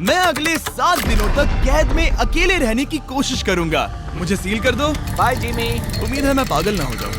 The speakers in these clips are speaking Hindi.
मैं अगले 7 दिनों तक कैद में अकेले रहने की कोशिश करूंगा। मुझे सील कर दो। Bye Jimmy. उम्मीद है मैं पागल ना हो जाऊं।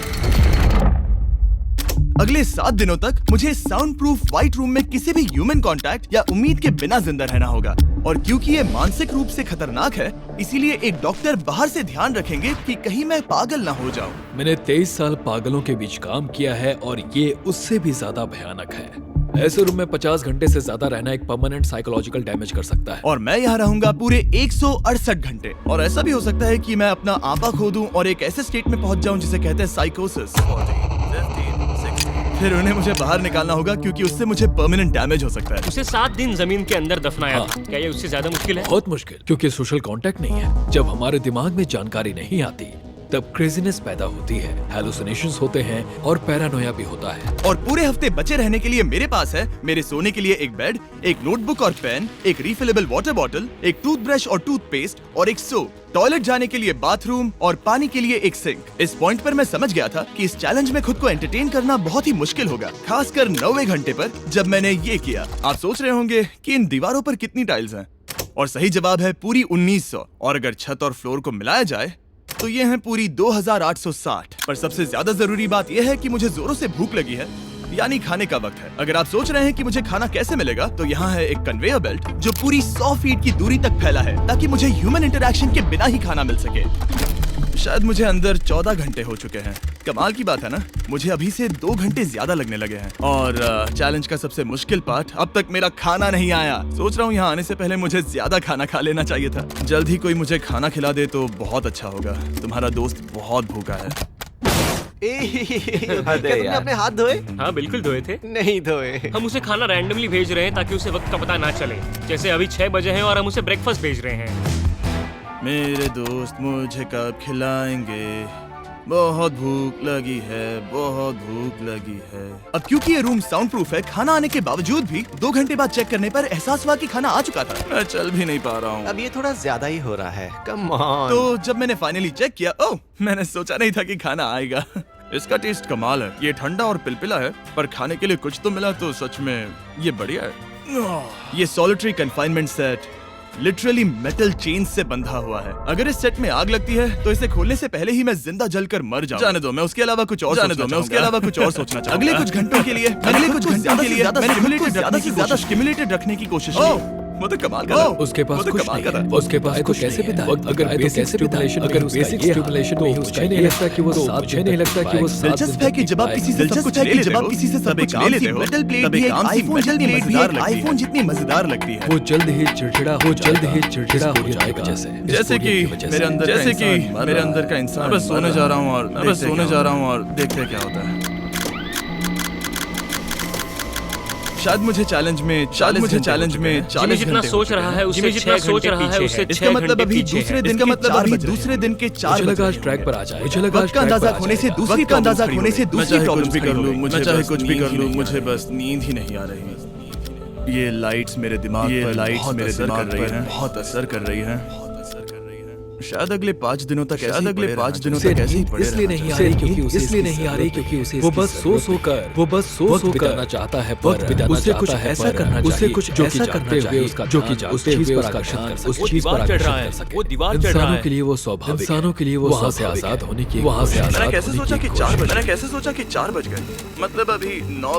अगले 7 दिनों तक मुझे साउंड प्रूफ व्हाइट रूम में किसी भी ह्यूमन कांटेक्ट या उम्मीद के बिना जिंदा रहना होगा। और क्योंकि ये मानसिक रूप से खतरनाक है, इसीलिए एक डॉक्टर बाहर से ध्यान रखेंगे कि कहीं मैं पागल ना हो जाऊं। मैंने 23 साल पागलों के बीच काम किया है और ये उससे भी ज्यादा भयानक है। ऐसे रूम में 50 घंटे से ज्यादा रहना एक परमानेंट साइकोलॉजिकल डैमेज कर सकता है। और मैं यहाँ रहूंगा पूरे 168 घंटे। और ऐसा भी हो सकता है कि मैं अपना आपा खो दूं और एक ऐसे स्टेट में पहुंच जाऊं जिसे कहते हैं साइकोसिस। फिर उन्हें मुझे बाहर निकालना होगा क्योंकि उससे मुझे परमानेंट डैमेज हो सकता है। उसे 7 दिन जमीन के अंदर दफनाया था। क्या ये उससे ज्यादा मुश्किल है? बहुत मुश्किल, क्योंकि सोशल कांटेक्ट नहीं है। जब हमारे दिमाग में जानकारी नहीं आती तब क्रेजीनेस पैदा होती है, हैलुसिनेशंस होते हैं और पैरानोया भी होता है। और पूरे हफ्ते बचे रहने के लिए मेरे पास है मेरे सोने के लिए एक बेड, एक नोटबुक और पेन, एक रिफिलेबल वाटर बॉटल, एक टूथब्रश और टूथपेस्ट और एक सोप, टॉयलेट जाने के लिए बाथरूम और पानी के लिए एक सिंक। इस पॉइंट पर मैं समझ गया था कि इस चैलेंज में खुद को एंटरटेन करना बहुत ही मुश्किल होगा, खासकर 90वें घंटे पर जब मैंने ये किया। आप सोच रहे होंगे कि इन दीवारों पर कितनी टाइल्स हैं? और सही जवाब है पूरी 1900। और अगर छत और फ्लोर को मिलाया जाए तो ये है पूरी 2860। पर सबसे ज्यादा जरूरी बात यह है कि मुझे जोरों से भूख लगी है, यानी खाने का वक्त है। अगर आप सोच रहे हैं कि मुझे खाना कैसे मिलेगा, तो यहाँ है एक कन्वेयर बेल्ट जो पूरी 100 फीट की दूरी तक फैला है ताकि मुझे ह्यूमन इंटरैक्शन के बिना ही खाना मिल सके। शायद मुझे अंदर 14 घंटे हो चुके हैं। कमाल की बात है ना, मुझे अभी से 2 घंटे ज्यादा लगने लगे हैं। और चैलेंज का सबसे मुश्किल पार्ट, अब तक मेरा खाना नहीं आया। सोच रहा हूँ यहाँ आने से पहले मुझे ज्यादा खाना खा लेना चाहिए था। जल्द ही कोई मुझे खाना खिला दे तो बहुत अच्छा होगा। तुम्हारा दोस्त बहुत भूखा है। क्या तुमने अपने हाथ धोए? हाँ बिल्कुल धोए थे। नहीं धोए। हम उसे खाना रैंडमली भेज रहे हैं ताकि उसे वक्त का पता ना चले। जैसे अभी 6 बजे हैं और हम उसे ब्रेकफास्ट भेज रहे हैं। मेरे दोस्त मुझे कब खिलाएंगे? बहुत भूख लगी है, बहुत भूख लगी है। अब क्योंकि ये रूम साउंड प्रूफ है, खाना आने के बावजूद भी 2 घंटे बाद चेक करने पर एहसास हुआ कि खाना आ चुका था। मैं चल भी नहीं पा रहा हूँ। अब ये थोड़ा ज्यादा ही हो रहा है। Come on. तो जब मैंने फाइनली चेक किया, ओह, मैंने सोचा नहीं था कि खाना आएगा। इसका टेस्ट कमाल है। ये ठंडा और पिलपिला है, पर खाने के लिए कुछ तो मिला तो सच में ये बढ़िया है। ये solitary confinement set literally metal chain से बंधा हुआ है। अगर इस सेट में आग लगती है तो इसे खोलने से पहले ही मैं जिंदा जलकर मर जाऊं। जाने दो, मैं उसके अलावा कुछ और सोचना चाहूंगा। अगले कुछ घंटों के लिए मैंने ज्यादा से ज्यादा स्टिमुलेटेड रखने की कोशिश की। वो तो कमाल का था। उसके पास कुछ नहीं है। उसके पास कुछ कैसे बिताए? अगर बेसिक स्टिमुलेशन नहीं मुझे नहीं लगता कि वो मुझे नहीं लगता कि वो दिलचस्प है कि जब आप किसी से सब कुछ ले लेते हो, मेटल प्लेट भी एक आईफोन जितनी मजेदार लगती है। वो जल्द ही चिड़चिड़ा हो जाएगा। जैसे कि मेरे अंदर का इंसान। बस सोने जा रहा हूँ और देखते क्या होता है। शायद मुझे चैलेंज में 40 जितना सोच रहा है उससे 6 इसका मतलब अभी दूसरे दिन के 4 लगा ट्रैक पर आ जाए। मुझे लगा का अंदाजा होने से दूसरी प्रॉब्लम भी कर लूं, मैं चाहे कुछ भी कर लूं, मुझे बस नींद ही नहीं आ रही। ये लाइट्स मेरे दिमाग पर बहुत असर कर रही हैं। शायद अगले 5 दिनों तक ऐसे ही पड़े इसलिए नहीं आ रही क्योंकि उसे वो बस सो कर करना चाहता है, पर उसे कुछ ऐसा करना चाहिए, उसे कुछ ऐसा करते हुए उसका उस चीज पर आकर्षित कर सके। वो दीवार चढ़ रहा इंसानों है। के लिए वो स्वाभाविक, इंसानों के लिए वो वहां से आजाद होने की, मैंने कैसे सोचा कि 4 बज गए? मतलब अभी 9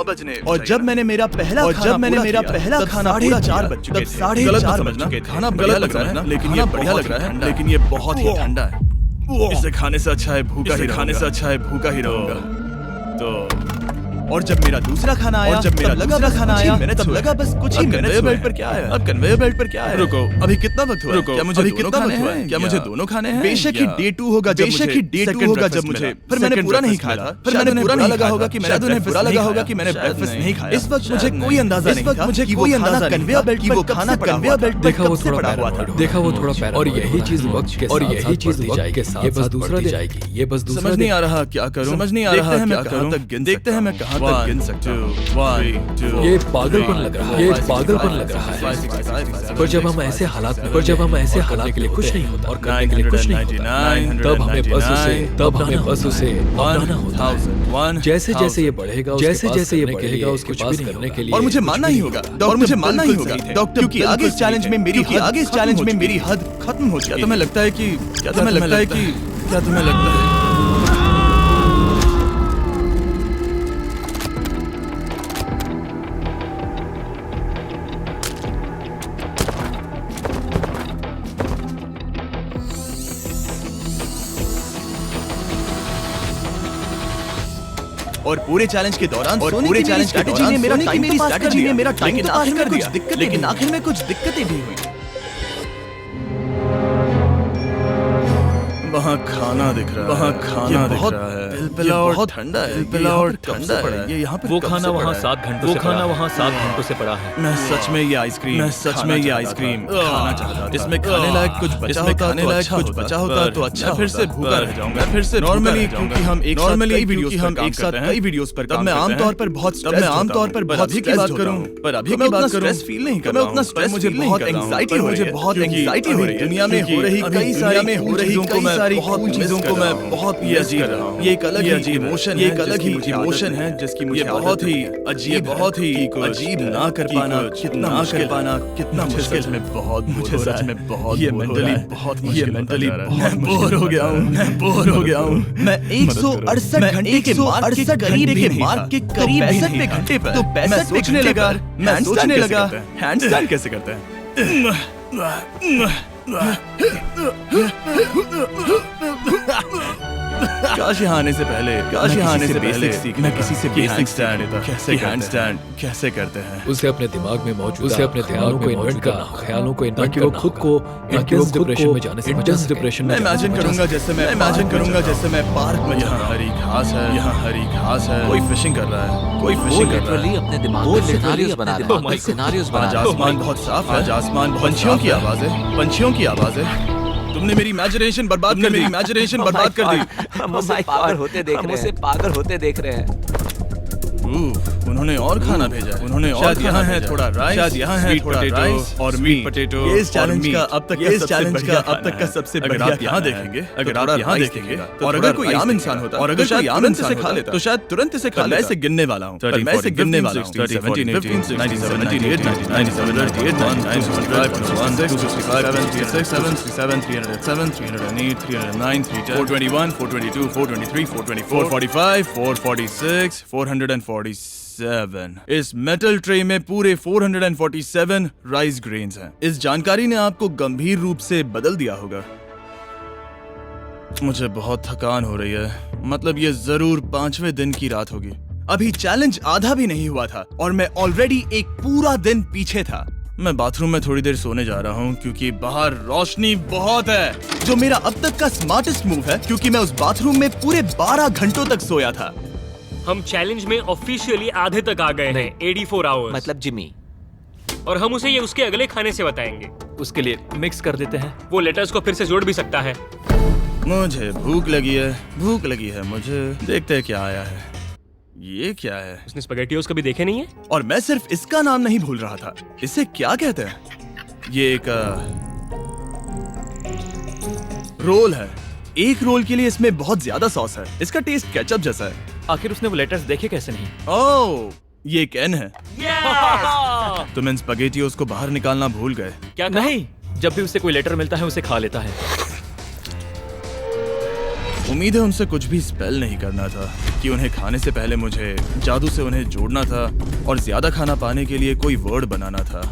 बजने। और जब मैंने मेरा पहला खाना पूरा 4 बज चुके थे। 4:30 बजना खाना बढ़िया लग रहा है ना, लेकिन ये बढ़िया लग रहा है, लेकिन ये बहुत ही ठंडा है। इसे खाने से अच्छा है भूखा ही रहूंगा। तो और जब मेरा दूसरा खाना आया, मैंने तब लगा बस कुछ ही मिनट बेल्ट पर क्या है। रुको, अभी कितना वक्त हुआ? क्या मुझे दोनों खाने हैं? बेशक ही डे 2 होगा जब मुझे फिर मैंने पूरा नहीं खाया था। फिर मैंने बुरा लगा होगा कि मैंने ब्रेकफास्ट नहीं खाया। इस वक्त मुझे कोई अंदाजा नहीं था कि वो खाना कन्वेयर बेल्ट देखा वो थोड़ा पैरा। और यही चीज वक्त के साथ ये बस दूसरा जाएगी। समझ नहीं आ रहा क्या करूं। देखते हैं मैं कहां 5 तक गिन सकता हूँ। ये पागलपन लग रहा है, ये पागलपन लग रहा है। पर जब हम ऐसे हालात के लिए कुछ नहीं होता और करने के लिए कुछ नहीं होता, तब हमें बस उसे अपनाना होता है। जैसे जैसे ये बढ़ेगा, उसके पास करने के लिए और मुझे मानना ही होगा, डॉक्टर, क्योंकि आगे इस चैलेंज में मेरी हद खत्म हो चुकी है। तुम्हें लगता है कि क्या तुम्हें लगता है और पूरे चैलेंज के दौरान मेरी स्ट्रैटेजी ने मेरा टाइम तो पास कर दिया, लेकिन आखिर में कुछ दिक्कतें भी हुई। वहाँ खाना दिख रहा है, पिलपिला और ठंडा है। ये यहाँ पे वो खाना वहाँ 7 घंटों से पड़ा है। मैं सच में ये आइसक्रीम खाना चाहता था। इसमें खाने लायक कुछ बचा होता तो अच्छा। फिर से भूखा रह जाऊंगा। नॉर्मली क्योंकि हम एक साथ कई वीडियोस पर काम करते हैं, मैं आमतौर पर बहुत अभी की बात करूं, पर अभी की बात करूं फील नहीं कर रहा हूं। मुझे बहुत एंजाइटी हो रही है। दुनिया में हो रही कई सारी चीजों को मैं बहुत मिस कर रहा हूं। ये एक अलग ही इमोशन है जिसकी मुझे बहुत ही अजीब ना कर पाना कितना मुश्किल है। मुझे सच में बहुत ये मेंटली बहुत बोर हो गया हूं। मैं 168 घंटे के मार्क के करीब 65 घंटे पर तो मैं सोचने लगा हैंडस्टैंड कैसे करते हैं। काश यहाँ आने से पहले मैं किसी से बेसिक हैंडस्टैंड कैसे करते हैं उसे अपने दिमाग में मौजूद ख्यालों को ताकि वो खुद को इंटेंस डिप्रेशन में जाने से मैं इमेजिन करूंगा जैसे मैं पार्क में, यहाँ हरी घास है, कोई फिशिंग कर रहा है, अपने दिमाग में सिनेरियोज बना रहा है। आज आसमान बहुत साफ है, पंछियों की आवाज है। तुमने मेरी इमेजिनेशन बर्बाद कर दी। हम उसे पागल होते देख रहे हैं। उन्होंने और खाना भेजा है। शायद यहाँ है थोड़ा राइस और मीट पोटैटो। इस चैलेंज का अब तक का सबसे अगर आप यहाँ देखेंगे और अगर कोई आम इंसान होता और अगर कोई आम इंसान से खा लेता तो शायद तुरंत इसे खा लेता। मैं इसे गिनने वाला हूँ 447 इस मेटल ट्रे में पूरे 447 राइस ग्रेन्स हैं। इस जानकारी ने आपको गंभीर रूप से बदल दिया होगा। मुझे बहुत थकान हो रही है, मतलब ये जरूर 5वें दिन की रात होगी। अभी चैलेंज आधा भी नहीं हुआ था और मैं ऑलरेडी एक पूरा दिन पीछे था। मैं बाथरूम में थोड़ी देर सोने जा रहा हूँ क्योंकि बाहर रोशनी बहुत है, जो मेरा अब तक का स्मार्टेस्ट मूव है क्योंकि मैं उस बाथरूम में पूरे 12 घंटों तक सोया था। हम चैलेंज में ऑफिशियली आधे तक आ गए हैं, 84 आवर्स। मतलब जिमी, और हम उसे ये उसके अगले खाने से बताएंगे। उसके लिए मिक्स कर देते हैं। वो लेटर्स को फिर से जोड़ भी सकता है। मुझे भूख लगी है मुझे। देखते हैं क्या आया है। ये क्या है? उसने स्पैगेटियोस कभी देखे नहीं है? और मैं सिर्फ इसका नाम नहीं भूल रहा था। इसे क्या कहते हैं? ये एक रोल है। एक रोल के लिए इसमें बहुत ज्यादा सॉस है। इसका टेस्ट केचप जैसा है। आखिर उसने वो लेटर्स देखे कैसे नहीं? ओह, ये कैन है। तुम इन स्पैगेटियोस को बाहर निकालना भूल गए। क्या नहीं, जब भी उसे कोई लेटर मिलता है उसे खा लेता है। उम्मीद है उनसे कुछ भी स्पेल नहीं करना था कि उन्हें खाने से पहले मुझे जादू से उन्हें जोड़ना था और ज्यादा खाना पाने के लिए कोई वर्ड बनाना था।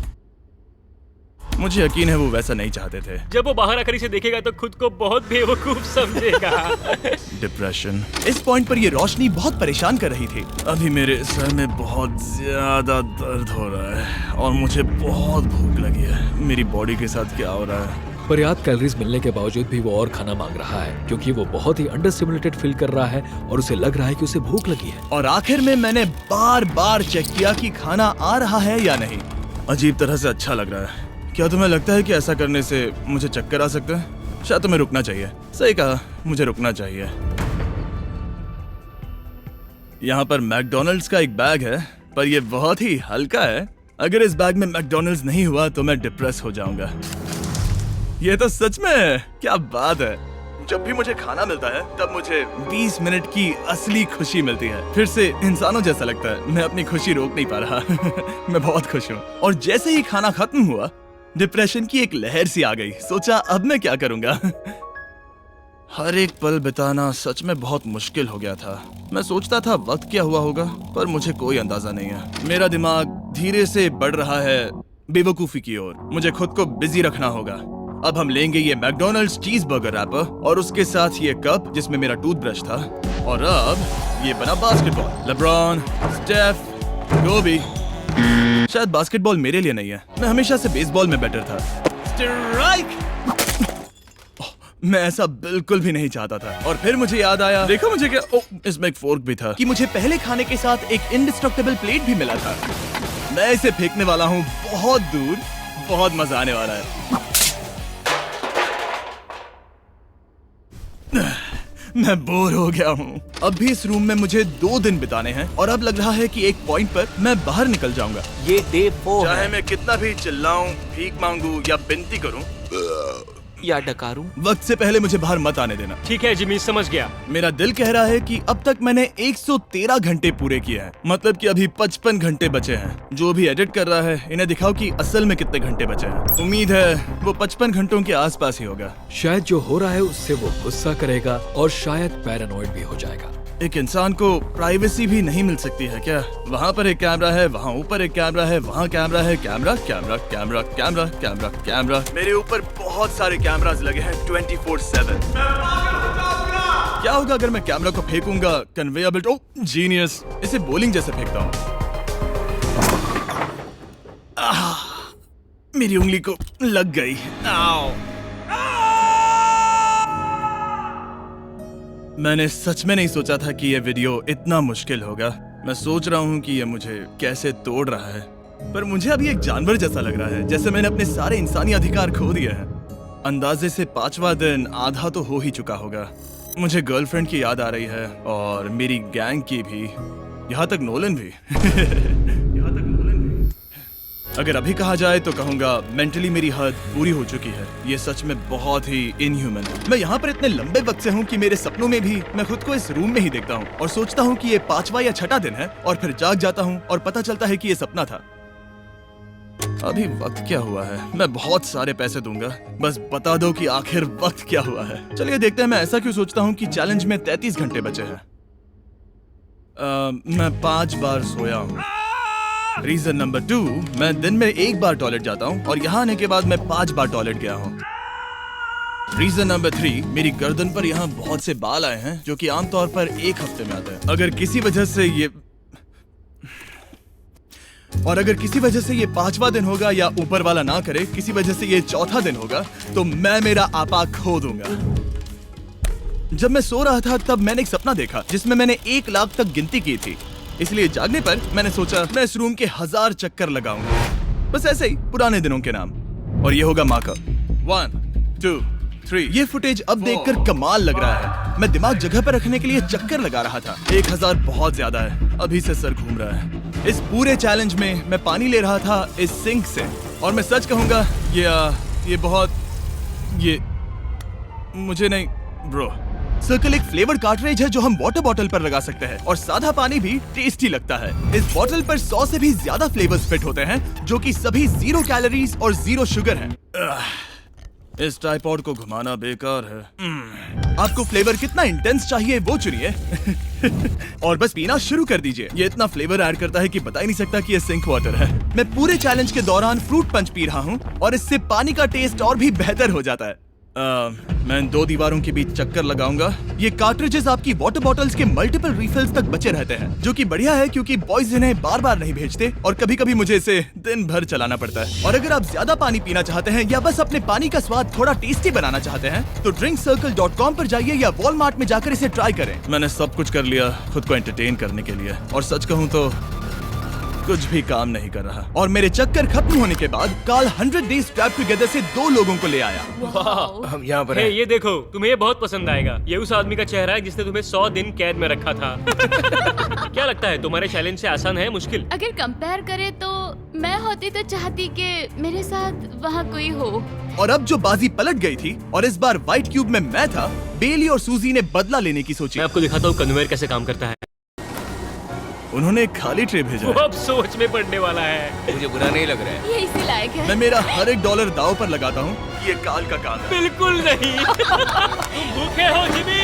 मुझे यकीन है वो वैसा नहीं चाहते थे। जब वो बाहर आकर इसे देखेगा तो खुद को बहुत बेवकूफ समझेगा। डिप्रेशन। इस पॉइंट पर ये रोशनी बहुत परेशान कर रही थी। अभी मेरे सर में बहुत ज्यादा दर्द हो रहा है और मुझे बहुत भूख लगी है। मेरी बॉडी के साथ क्या हो रहा है? पर्याप्त कैलोरीज मिलने के बावजूद भी वो और खाना मांग रहा है क्योंकि वो बहुत ही अंडर स्टिमुलेटेड फील कर रहा है और उसे लग रहा है कि उसे भूख लगी है। और आखिर में मैंने बार-बार चेक किया कि खाना आ रहा है या नहीं। अजीब तरह से अच्छा लग रहा है। क्या तुम्हें लगता है कि ऐसा करने से मुझे चक्कर आ सकता है? शायद तुम्हें रुकना चाहिए। सही कहा, मुझे रुकना चाहिए। यहाँ पर मैकडोनल्ड्स का एक बैग है, पर ये बहुत ही हल्का है। अगर इस बैग में मैकडोनल्ड्स नहीं हुआ तो मैं डिप्रेस हो जाऊंगा। ये तो सच में है, क्या बात है। जब भी मुझे खाना मिलता है तब मुझे 20 मिनट की असली खुशी मिलती है। फिर से इंसानों जैसा लगता है। मैं अपनी खुशी रोक नहीं पा रहा। मैं बहुत खुश हूँ। और जैसे ही खाना खत्म हुआ, डिप्रेशन की एक लहर सी आ गई। सोचा अब मैं क्या करूंगा। हर एक पल बिताना सच में बहुत मुश्किल हो गया था। मैं सोचता था वक्त क्या हुआ होगा, पर मुझे कोई अंदाजा नहीं है। मेरा दिमाग धीरे से बढ़ रहा है बेवकूफी की ओर। मुझे खुद को बिजी रखना होगा। अब हम लेंगे ये मैकडोनल्ड्स चीज बर्गर रैपर और उसके साथ ये कप जिसमें मेरा टूथब्रश था, और अब ये बना बास्केटबॉल। लेब्रॉन, स्टेफ, कोबी। शायद बास्केटबॉल मेरे लिए नहीं है। मैं हमेशा से बेसबॉल में बेटर था। स्ट्राइक! मैं ऐसा बिल्कुल भी नहीं चाहता था। और फिर मुझे याद आया, देखो मुझे क्या, इसमें एक फोर्क भी था, कि मुझे पहले खाने के साथ एक इंडिस्ट्रक्टेबल प्लेट भी मिला था। मैं इसे फेंकने वाला हूँ बहुत दूर। बहुत मजा आने वाला है। मैं बोर हो गया हूँ। अब भी इस रूम में मुझे 2 दिन बिताने हैं और अब लग रहा है कि एक पॉइंट पर मैं बाहर निकल जाऊंगा। ये डे 4 चाहे है। मैं कितना भी चिल्लाऊं, भीख मांगू या विनती करूं, या डकारूं। वक्त से पहले मुझे बाहर मत आने देना। ठीक है जिमी, समझ गया। मेरा दिल कह रहा है कि अब तक मैंने 113 घंटे पूरे किए हैं। मतलब कि अभी 55 घंटे बचे हैं। जो भी एडिट कर रहा है, इन्हें दिखाओ कि असल में कितने घंटे बचे हैं। उम्मीद है वो 55 घंटों के आसपास ही होगा। शायद जो हो रहा है उससे वो गुस्सा करेगा और शायद पैरानॉइड भी हो जाएगा। एक इंसान को प्राइवेसी भी नहीं मिल सकती है क्या? वहाँ पर एक कैमरा है, वहाँ ऊपर एक कैमरा है, वहाँ कैमरा है, camera camera camera camera camera camera. मेरे ऊपर बहुत सारे कैमरास लगे हैं 24/7। क्या होगा अगर मैं कैमरा को फेंकूंगा? Conveyor belt. Oh genius! इसे बॉलिंग जैसे फेंकता हूँ। मेरी उंगली को लग गई। आओ! मैंने सच में नहीं सोचा था कि ये वीडियो इतना मुश्किल होगा। मैं सोच रहा हूँ कि ये मुझे कैसे तोड़ रहा है, पर मुझे अभी एक जानवर जैसा लग रहा है, जैसे मैंने अपने सारे इंसानी अधिकार खो दिए हैं। अंदाजे से 5वां दिन आधा तो हो ही चुका होगा। मुझे गर्लफ्रेंड की याद आ रही है और मेरी गैंग की भी, यहाँ तक नोलन भी। यहाँ तक नोलन भी। अगर अभी कहा जाए तो कहूंगा मेंटली मेरी हद पूरी हो चुकी है। ये सच में बहुत ही इनह्यूमन है। मैं यहाँ पर इतने लंबे वक्त से हूँ कि मेरे सपनों में भी मैं खुद को इस रूम में ही देखता हूँ और सोचता हूँ कि ये 5वां या 6वां दिन है, और फिर जाग जाता हूँ और पता चलता है कि ये सपना था। अभी वक्त क्या हुआ है? मैं बहुत सारे पैसे दूंगा, बस बता दो कि आखिर वक्त क्या हुआ है। चलिए देखते हैं मैं ऐसा क्यों सोचता हूँ कि चैलेंज में 33 घंटे बचे हैं। मैं 5 बार सोया हूँ। रीजन नंबर 2, मैं दिन में 1 बार टॉयलेट जाता हूँ और यहाँ आने के बाद मैं 5 बार टॉयलेट गया हूँ। रीजन नंबर 3, मेरी गर्दन पर यहाँ बहुत से बाल आए हैं जो कि आमतौर पर 1 हफ्ते में आते हैं। अगर किसी वजह से ये 5वां दिन होगा या ऊपर वाला ना करे, किसी वजह से ये 4था दिन होगा, तो मैं मेरा आपा खो दूंगा। जब मैं सो रहा था तब मैंने एक सपना देखा जिसमें मैंने 1 लाख तक गिनती की थी। इसलिए जागने पर मैंने सोचा मैं इस रूम के 1000 चक्कर लगाऊंगा, बस ऐसे ही पुराने दिनों के नाम। और ये होगा माँ का 1 2 3। ये फुटेज अब देखकर कमाल लग रहा है। मैं दिमाग जगह पर रखने के लिए चक्कर लगा रहा था। 1000 बहुत ज्यादा है। अभी से सर घूम रहा है। इस पूरे चैलेंज में मैं पानी ले रहा था इस सिंक से, और मैं सच कहूंगा ये मुझे नहीं ब्रो। सर्कल एक फ्लेवर्ड कार्ट्रिज है जो हम वाटर बॉटल पर लगा सकते हैं और सादा पानी भी टेस्टी लगता है। इस बॉटल पर 100 से भी ज्यादा फ्लेवर्स फिट होते हैं जो कि सभी 0 कैलोरीज और 0 शुगर हैं। इस ट्राइपॉड को घुमाना बेकार है। आपको फ्लेवर कितना इंटेंस चाहिए वो चुनिए और बस पीना शुरू कर दीजिए। ये इतना फ्लेवर ऐड करता है कि बता ही नहीं सकता कि ये सिंक वाटर है। मैं पूरे चैलेंज के दौरान फ्रूट पंच पी रहा हूँ और इससे पानी का टेस्ट और भी बेहतर हो जाता है। मैं इन 2 दीवारों के बीच चक्कर लगाऊंगा। ये कार्ट्रिजेस आपकी वाटर बॉटल्स के मल्टीपल रिफिल्स तक बचे रहते हैं, जो कि बढ़िया है क्योंकि बॉयज इन्हें बार बार नहीं भेजते और कभी कभी मुझे इसे दिन भर चलाना पड़ता है। और अगर आप ज्यादा पानी पीना चाहते हैं या बस अपने पानी का स्वाद थोड़ा टेस्टी बनाना चाहते हैं तो drinkcircle.com पर जाइए या वॉलमार्ट में जाकर इसे ट्राई करें। मैंने सब कुछ कर लिया खुद को एंटरटेन करने के लिए, और सच कहूँ तो कुछ भी काम नहीं कर रहा और मेरे चक्कर खत्म होने के बाद कार्ल 100 डेज ट्रैप टुगेदर से 2 लोगों को ले आया। हम यहाँ पर हे, हैं। ये देखो, तुम्हें ये बहुत पसंद आएगा। ये उस आदमी का चेहरा है जिसने तुम्हें 100 दिन कैद में रखा था। क्या लगता है, तुम्हारे चैलेंज से आसान है मुश्किल? अगर कंपेयर करे तो मैं होती तो चाहती कि मेरे साथ वहाँ कोई हो। और अब जो बाजी पलट गई थी और इस बार व्हाइट क्यूब में मैं था, बेली और सूजी ने बदला लेने की सोची। मैं आपको दिखाता हूँ कन्वेयर कैसे काम करता है। उन्होंने एक खाली ट्रे भेजा वो है। अब सोच में पड़ने वाला है। मुझे बुरा नहीं लग रहा है। ये इसी लायक है। मैं मेरा हर एक डॉलर दाव पर लगाता हूँ। ये काल का काम है। बिल्कुल नहीं। तुम भूखे हो जिमी?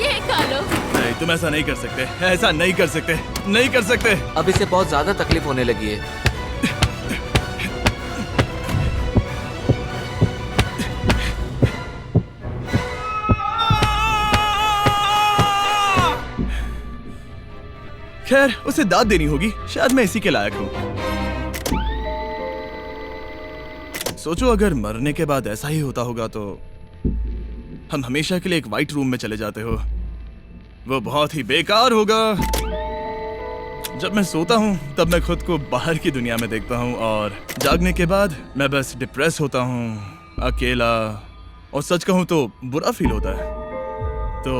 ये खा लो। नहीं, तुम ऐसा नहीं कर सकते, ऐसा नहीं कर सकते, नहीं कर सकते। अब इसे बहुत ज्यादा तकलीफ होने लगी है। खैर, उसे दाद देनी होगी। शायद मैं इसी के लायक हूँ। सोचो अगर मरने के बाद ऐसा ही होता होगा तो हम हमेशा के लिए एक व्हाइट रूम में चले जाते हो। वो बहुत ही बेकार होगा। जब मैं सोता हूँ तब मैं खुद को बाहर की दुनिया में देखता हूँ और जागने के बाद मैं बस डिप्रेस होता हूँ, अकेला, और सच कहूँ तो बुरा फील होता है। तो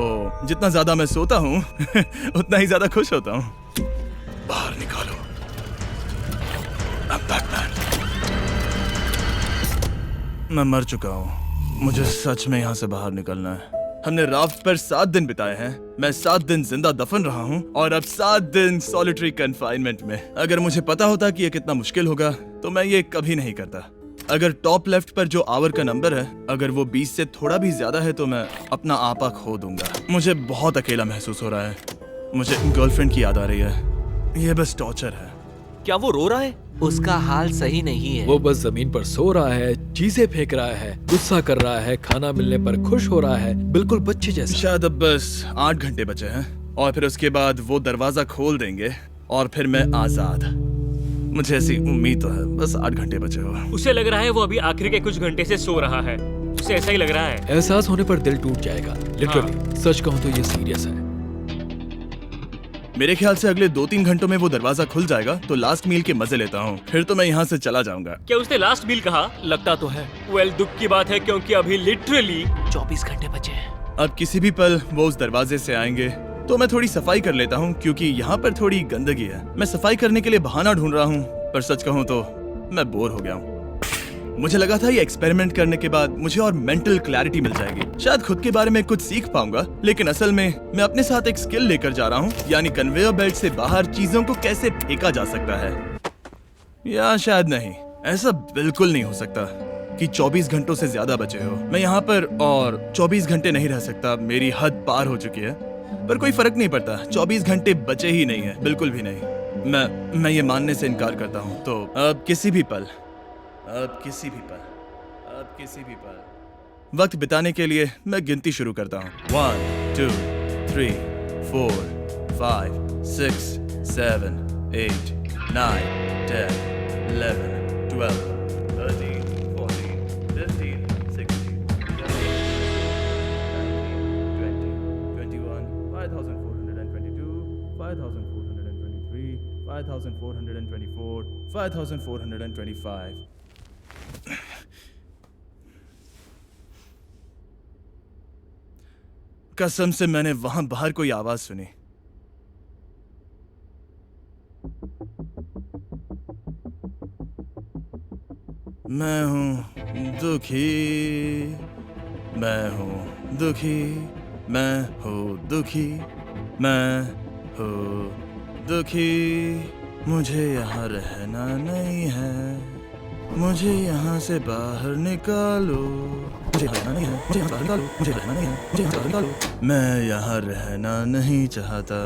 जितना ज्यादा मैं सोता हूँ उतना ही ज्यादा खुश होता हूँ। बाहर निकालो। I'm Batman। मैं मर चुका हूँ। मुझे सच में यहाँ से बाहर निकलना है। हमने राफ्ट पर 7 दिन बिताए हैं। मैं 7 दिन जिंदा दफन रहा हूँ और अब 7 दिन सॉलिटरी कन्फाइनमेंट में। अगर मुझे पता होता कि ये कितना मुश्किल होगा तो मैं ये कभी नहीं करता। अगर टॉप लेफ्ट पर जो आवर का नंबर है, अगर वो 20 से थोड़ा भी ज्यादा है तो मैं अपना आपा खो दूंगा। मुझे बहुत अकेला महसूस हो रहा है। मुझे गर्लफ्रेंड की याद आ रही है। ये बस टॉर्चर है। क्या वो रो रहा है? उसका हाल सही नहीं है। वो बस जमीन पर सो रहा है, चीजें फेंक रहा है, गुस्सा कर रहा है, खाना मिलने पर खुश हो रहा है, बिल्कुल बच्चे जैसा। शायद अब बस 8 घंटे बचे हैं और फिर उसके बाद वो दरवाजा खोल देंगे और फिर मैं आजाद। मुझे ऐसी उम्मीद तो है। बस 8 घंटे बचे हो। उसे लग रहा है वो अभी आखिरी के कुछ घंटे से सो रहा है। उसे ऐसा ही लग रहा है। एहसास होने पर दिल टूट जाएगा। लिटरली, सच कहूँ तो ये सीरियस है। मेरे ख्याल से अगले 2-3 घंटों में वो दरवाजा खुल जाएगा तो लास्ट मील के मजे लेता हूँ। फिर तो मैं यहाँ से चला जाऊंगा। क्या उसने लास्ट मील कहा? लगता तो है। वेल, दुख की बात है क्योंकि अभी लिटरली 24 घंटे बचे हैं। अब किसी भी पल वो उस दरवाजे से आएंगे तो मैं थोड़ी सफाई कर लेता हूँ क्योंकि यहाँ पर थोड़ी गंदगी है। मैं सफाई करने के लिए बहाना ढूंढ रहा हूँ, पर सच कहूँ तो मैं बोर हो गया हूँ। मुझे लगा था ये एक्सपेरिमेंट करने के बाद मुझे और मेंटल क्लैरिटी मिल जाएगी, शायद खुद के बारे में कुछ सीख पाऊंगा। लेकिन असल में मैं अपने साथ एक स्किल लेकर जा रहा हूँ, यानी कन्वेयर बेल्ट से बाहर चीजों को कैसे फेंका जा सकता है। या शायद नहीं, ऐसा बिल्कुल नहीं हो सकता कि 24 घंटों से ज्यादा बचे हो। मैं यहाँ पर और 24 घंटे नहीं रह सकता। मेरी हद पार हो चुकी है, पर कोई फर्क नहीं पड़ता। 24 घंटे बचे ही नहीं है, बिल्कुल भी नहीं। मैं ये मानने से इनकार करता हूँ। तो अब किसी भी पल वक्त बिताने के लिए मैं गिनती शुरू करता हूँ। 1 2 3 4 5 6 7 8 9 10 11 12 13 14 15 16 17 18 19 20 21 5422 5423 5424 5425। कसम से मैंने वहां बाहर कोई आवाज सुनी। मैं हूं दुखी, मैं हूं दुखी, मैं हूं दुखी, मैं हूं दुखी। मुझे यहाँ रहना नहीं है, मुझे यहाँ से बाहर निकालो। मुझे रहना नहीं है, मुझे यहाँ से बाहर निकालो। मुझे रहना नहीं है, मुझे यहाँ से बाहर निकालो। मैं यहाँ रहना नहीं चाहता।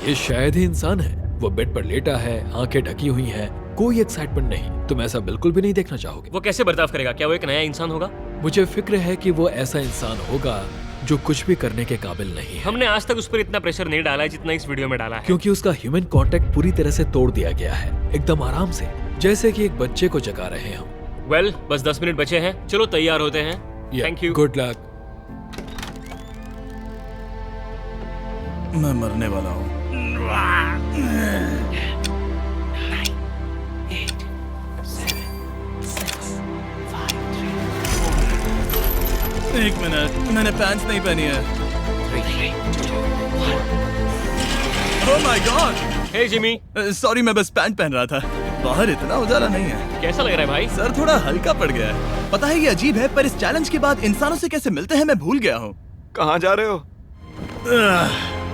ये शायद ही इंसान है। वो बेड पर लेटा है, आंखें ढकी हुई हैं, कोई एक्साइटमेंट नहीं। तुम ऐसा बिल्कुल भी नहीं देखना चाहोगे। वो कैसे बर्ताव करेगा? क्या वो एक नया इंसान होगा? मुझे फिक्र है कि वो ऐसा इंसान होगा जो कुछ भी करने के काबिल नहीं है, हमने आज तक उस पर इतना प्रेशर नहीं डाला है जितना इस वीडियो में डाला है। क्योंकि उसका ह्यूमन कांटेक्ट पूरी तरह से तोड़ दिया गया है, एकदम आराम से, जैसे कि एक बच्चे को जगा रहे हैं हम। वेल, बस 10 मिनट बचे हैं। चलो तैयार होते हैं। Thank you. Good luck. मैं मरने वाला हूँ। एक मिनट, मैंने पैंट्स नहीं पहनी है। Oh my god! Hey Jimmy, sorry, मैं बस पैंट पहन रहा था। बाहर इतना उजाला नहीं है। कैसा लग रहा है भाई? सर थोड़ा हल्का पड़ गया है। पता है ये अजीब है, पर इस चैलेंज के बाद इंसानों से कैसे मिलते हैं मैं भूल गया हूँ। कहाँ जा रहे हो?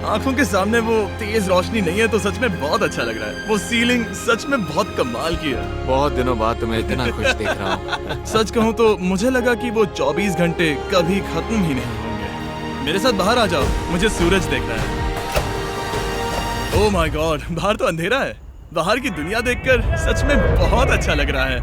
आंखों के सामने वो तेज रोशनी नहीं है तो सच में बहुत अच्छा लग रहा है। वो सीलिंग सच में बहुत कमाल की है। बहुत दिनों बाद तुम्हें इतना खुश देख रहा हूँ। सच कहूँ तो मुझे लगा कि वो 24 घंटे कभी खत्म ही नहीं होंगे। मेरे साथ बाहर आ जाओ, मुझे सूरज देखना है। ओह माय गॉड, बाहर तो अंधेरा है। बाहर की दुनिया देखकर सच में बहुत अच्छा लग रहा है।